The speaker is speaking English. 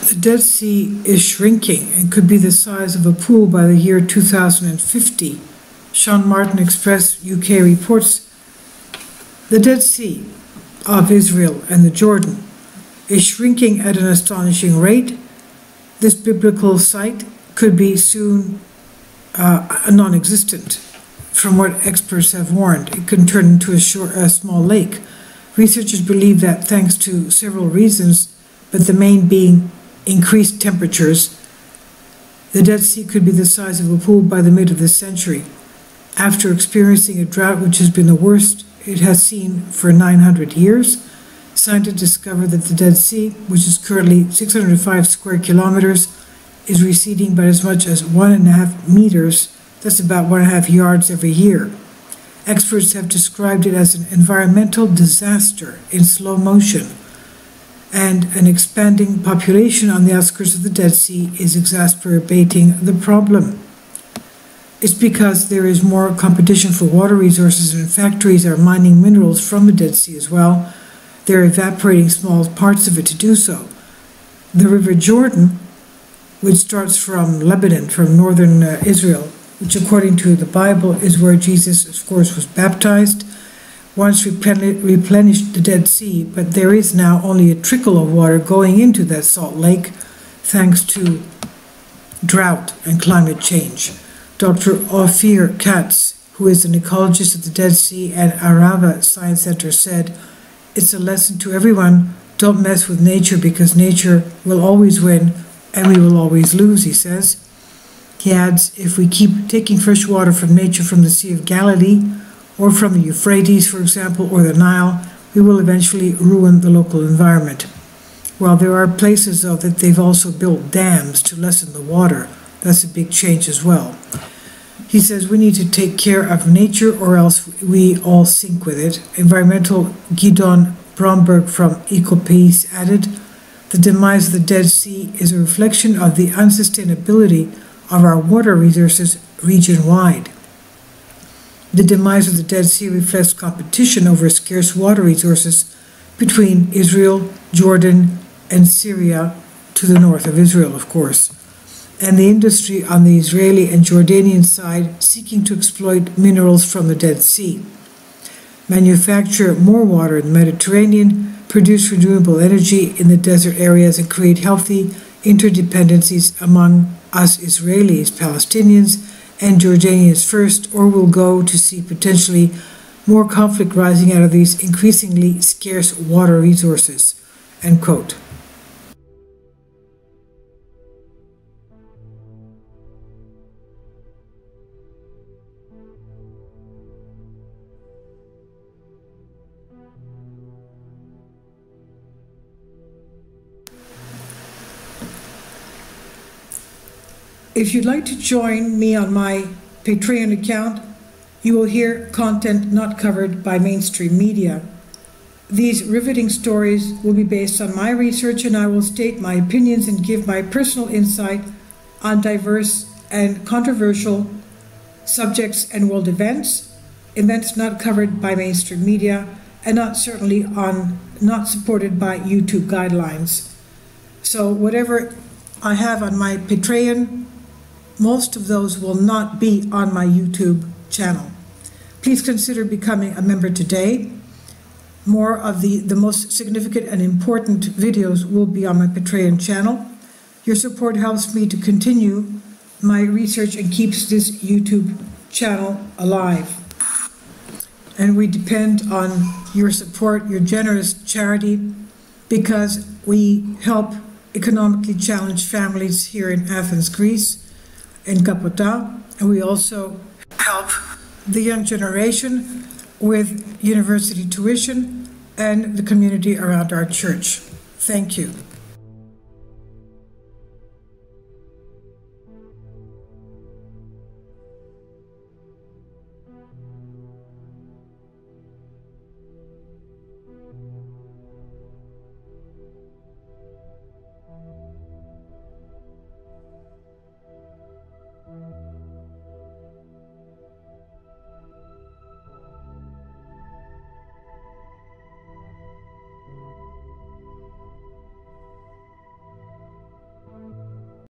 The Dead Sea is shrinking and could be the size of a pool by the year 2050. Sean Martin Express UK reports the Dead Sea of Israel and the Jordan is shrinking at an astonishing rate. This biblical site could be soon non-existent. From what experts have warned, it can turn into a small lake. Researchers believe that thanks to several reasons, but the main being increased temperatures, the Dead Sea could be the size of a pool by the mid of this century. After experiencing a drought which has been the worst it has seen for 900 years, scientists discovered that the Dead Sea, which is currently 605 square kilometers, is receding by as much as 1.5 meters, that's about 1.5 yards every year. Experts have described it as an environmental disaster in slow motion, and an expanding population on the outskirts of the Dead Sea is exacerbating the problem. It's because there is more competition for water resources, and factories are mining minerals from the Dead Sea as well. They're evaporating small parts of it to do so. The River Jordan, which starts from Lebanon, from northern Israel, which according to the Bible is where Jesus, of course, was baptized, once replenished the Dead Sea, but there is now only a trickle of water going into that salt lake thanks to drought and climate change. Dr. Ophir Katz, who is an ecologist at the Dead Sea and Arava Science Center, said, "It's a lesson to everyone. Don't mess with nature because nature will always win and we will always lose," he says. He adds, "If we keep taking fresh water from nature from the Sea of Galilee, or from the Euphrates, for example, or the Nile, we will eventually ruin the local environment." While there are places, though, that they've also built dams to lessen the water. That's a big change as well. He says we need to take care of nature or else we all sink with it. Environmental Gidon Bromberg from EcoPeace added, "The demise of the Dead Sea is a reflection of the unsustainability of our water resources region-wide. The demise of the Dead Sea reflects competition over scarce water resources between Israel, Jordan, and Syria, to the north of Israel, of course, and the industry on the Israeli and Jordanian side seeking to exploit minerals from the Dead Sea. Manufacture more water in the Mediterranean, produce renewable energy in the desert areas, and create healthy interdependencies among us Israelis, Palestinians, and Jordanians first, or will go to see potentially more conflict rising out of these increasingly scarce water resources." End quote. If you'd like to join me on my Patreon account, you will hear content not covered by mainstream media. These riveting stories will be based on my research, and I will state my opinions and give my personal insight on diverse and controversial subjects and world events not covered by mainstream media, and not supported by YouTube guidelines. So whatever I have on my Patreon, most of those will not be on my YouTube channel. Please consider becoming a member today. More of the most significant and important videos will be on my Patreon channel. Your support helps me to continue my research and keeps this YouTube channel alive. And we depend on your support, your generous charity, because we help economically challenged families here in Athens, Greece, in Kapota, and we also help the young generation with university tuition and the community around our church. Thank you.